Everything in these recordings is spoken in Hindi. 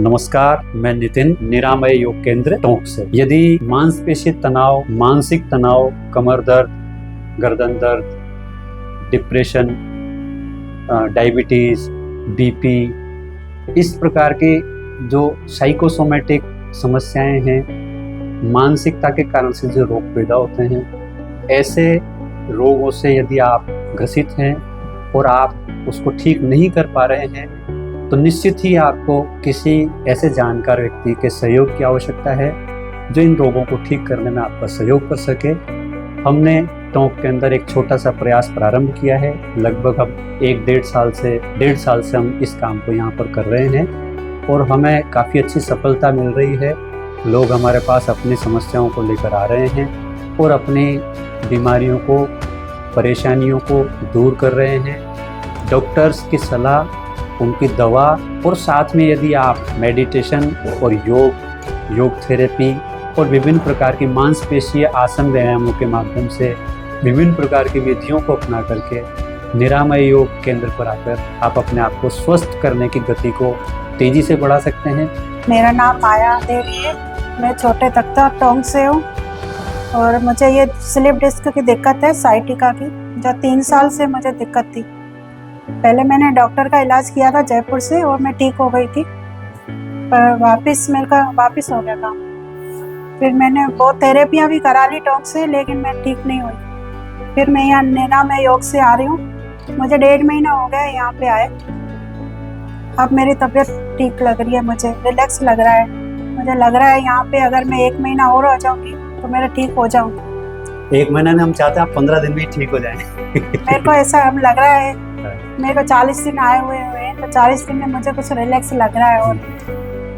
नमस्कार, मैं नितिन, निरामय योग केंद्र टोंक से। यदि मांसपेशी तनाव, मानसिक तनाव, कमर दर्द, गर्दन दर्द, डिप्रेशन, डायबिटीज, बीपी, इस प्रकार के जो साइकोसोमेटिक समस्याएं हैं, मानसिकता के कारण से जो रोग पैदा होते हैं, ऐसे रोगों से यदि आप ग्रसित हैं और आप उसको ठीक नहीं कर पा रहे हैं, तो निश्चित ही आपको किसी ऐसे जानकार व्यक्ति के सहयोग की आवश्यकता है जो इन रोगों को ठीक करने में आपका सहयोग कर सके। हमने टोंक के अंदर एक छोटा सा प्रयास प्रारंभ किया है। लगभग हम 1-1.5 साल से हम इस काम को यहाँ पर कर रहे हैं और हमें काफ़ी अच्छी सफलता मिल रही है। लोग हमारे पास अपनी समस्याओं को लेकर आ रहे हैं और अपनी बीमारियों को, परेशानियों को दूर कर रहे हैं। डॉक्टर्स की सलाह, उनकी दवा और साथ में यदि आप मेडिटेशन और योग थेरेपी और विभिन्न प्रकार की मांसपेशीय आसन व्यायामों के माध्यम से विभिन्न प्रकार की विधियों को अपना करके निरामय योग केंद्र पर आकर आप अपने आप को स्वस्थ करने की गति को तेजी से बढ़ा सकते हैं। मेरा नाम माया देवी है, मैं छोटे तख्ता टोंक से हूँ और मुझे ये स्लिप डिस्क की दिक्कत है, साइटिका की, जो 3 साल से मुझे दिक्कत थी। पहले मैंने डॉक्टर का इलाज किया था जयपुर से और मैं ठीक हो गई थी, पर वापस हो गया था। फिर मैंने बहुत थेरेपियाँ भी करा ली टोंक से, लेकिन मैं ठीक नहीं हुई। फिर मैं यहाँ निरामय योग से आ रही हूँ। मुझे 1.5 महीना हो गया यहाँ पे आए। अब मेरी तबीयत ठीक लग रही है, मुझे रिलैक्स लग रहा है। मुझे लग रहा है यहाँ पे अगर मैं 1 महीना और आ जाऊँगी तो मेरा ठीक हो जाऊँगी। 1 महीना में हम चाहते हैं आप 15 दिन में ही ठीक हो जाएं। मेरे को ऐसा अब लग रहा है, मेरे को 40 दिन आए हुए हैं, तो 40 दिन में मुझे कुछ रिलैक्स लग रहा है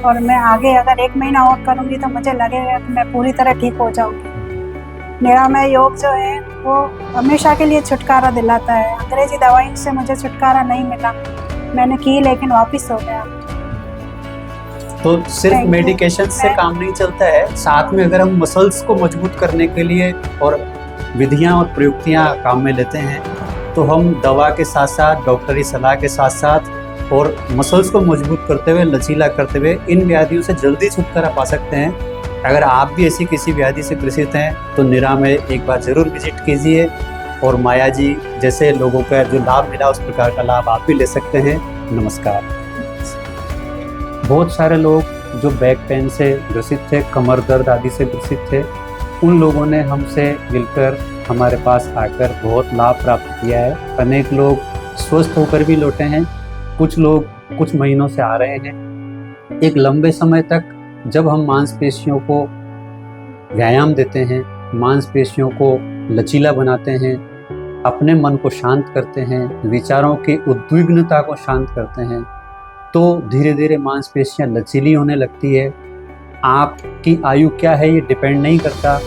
और मैं आगे अगर 1 महीना और करूँगी तो मुझे लगेगा कि मैं पूरी तरह ठीक हो जाऊँगी। निरामय योग जो है वो हमेशा के लिए छुटकारा दिलाता है। अंग्रेजी दवाइयों से मुझे छुटकारा नहीं मिला, मैंने की लेकिन वापस हो गया। तो सिर्फ मेडिकेशन से काम नहीं चलता है, साथ में अगर हम मसल्स को मजबूत करने के लिए और विधियां और प्रयुक्तियां काम में लेते हैं, तो हम दवा के साथ साथ, डॉक्टरी सलाह के साथ साथ और मसल्स को मजबूत करते हुए, लचीला करते हुए इन व्याधियों से जल्दी छुटकारा पा सकते हैं। अगर आप भी ऐसी किसी व्याधि से ग्रसित हैं तो निरामय एक बार जरूर विजिट कीजिए और माया जी जैसे लोगों का जो लाभ मिला उस प्रकार का लाभ आप भी ले सकते हैं। नमस्कार। बहुत सारे लोग जो बैक पेन से ग्रसित थे, कमर दर्द आदि से ग्रसित थे, उन लोगों ने हमसे मिलकर हमारे पास आकर बहुत लाभ प्राप्त किया है। अनेक लोग स्वस्थ होकर भी लौटे हैं, कुछ लोग कुछ महीनों से आ रहे हैं। एक लंबे समय तक जब हम मांसपेशियों को व्यायाम देते हैं, मांसपेशियों को लचीला बनाते हैं, अपने मन को शांत करते हैं, विचारों की उद्विग्नता को शांत करते हैं, तो धीरे धीरे मांसपेशियां लचीली होने लगती है। आपकी आयु क्या है ये डिपेंड नहीं करता,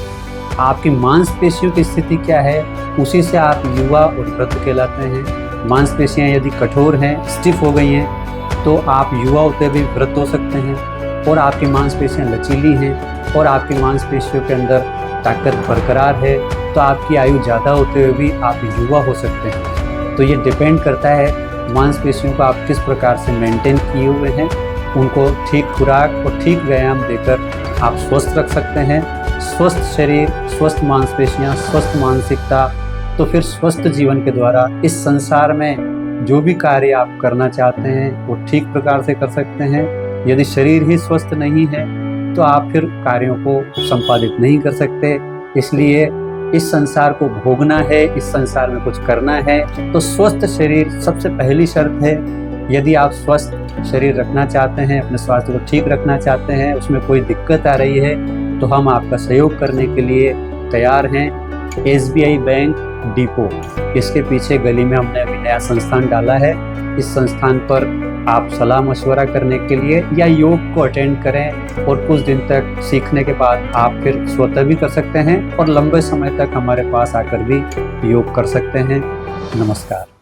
आपकी मांसपेशियों की स्थिति क्या है उसी से आप युवा और वृद्ध कहलाते हैं। मांसपेशियां यदि कठोर हैं, स्टिफ हो गई हैं, तो आप युवा होते हुए वृद्ध हो सकते हैं। और आपकी मांसपेशियां लचीली हैं और आपकी मांसपेशियों के अंदर ताकत बरकरार है, तो आपकी आयु ज़्यादा होते हुए भी आप युवा हो सकते हैं। तो ये डिपेंड करता है मांसपेशियों को आप किस प्रकार से मेंटेन किए हुए हैं। उनको ठीक खुराक और ठीक व्यायाम देकर आप स्वस्थ रख सकते हैं। स्वस्थ शरीर, स्वस्थ मांसपेशियां, स्वस्थ मानसिकता, तो फिर स्वस्थ जीवन के द्वारा इस संसार में जो भी कार्य आप करना चाहते हैं वो ठीक प्रकार से कर सकते हैं। यदि शरीर ही स्वस्थ नहीं है तो आप फिर कार्यों को संपादित नहीं कर सकते। इसलिए इस संसार को भोगना है, इस संसार में कुछ करना है, तो स्वस्थ शरीर सबसे पहली शर्त है। यदि आप स्वस्थ शरीर रखना चाहते हैं, अपने स्वास्थ्य को ठीक रखना चाहते हैं, उसमें कोई दिक्कत आ रही है, तो हम आपका सहयोग करने के लिए तैयार हैं। SBI बैंक डिपो, इसके पीछे गली में हमने अभी नया संस्थान डाला है। इस संस्थान पर आप सलाह मशवरा करने के लिए या योग को अटेंड करें और कुछ दिन तक सीखने के बाद आप फिर स्वतः भी कर सकते हैं और लंबे समय तक हमारे पास आकर भी योग कर सकते हैं। नमस्कार।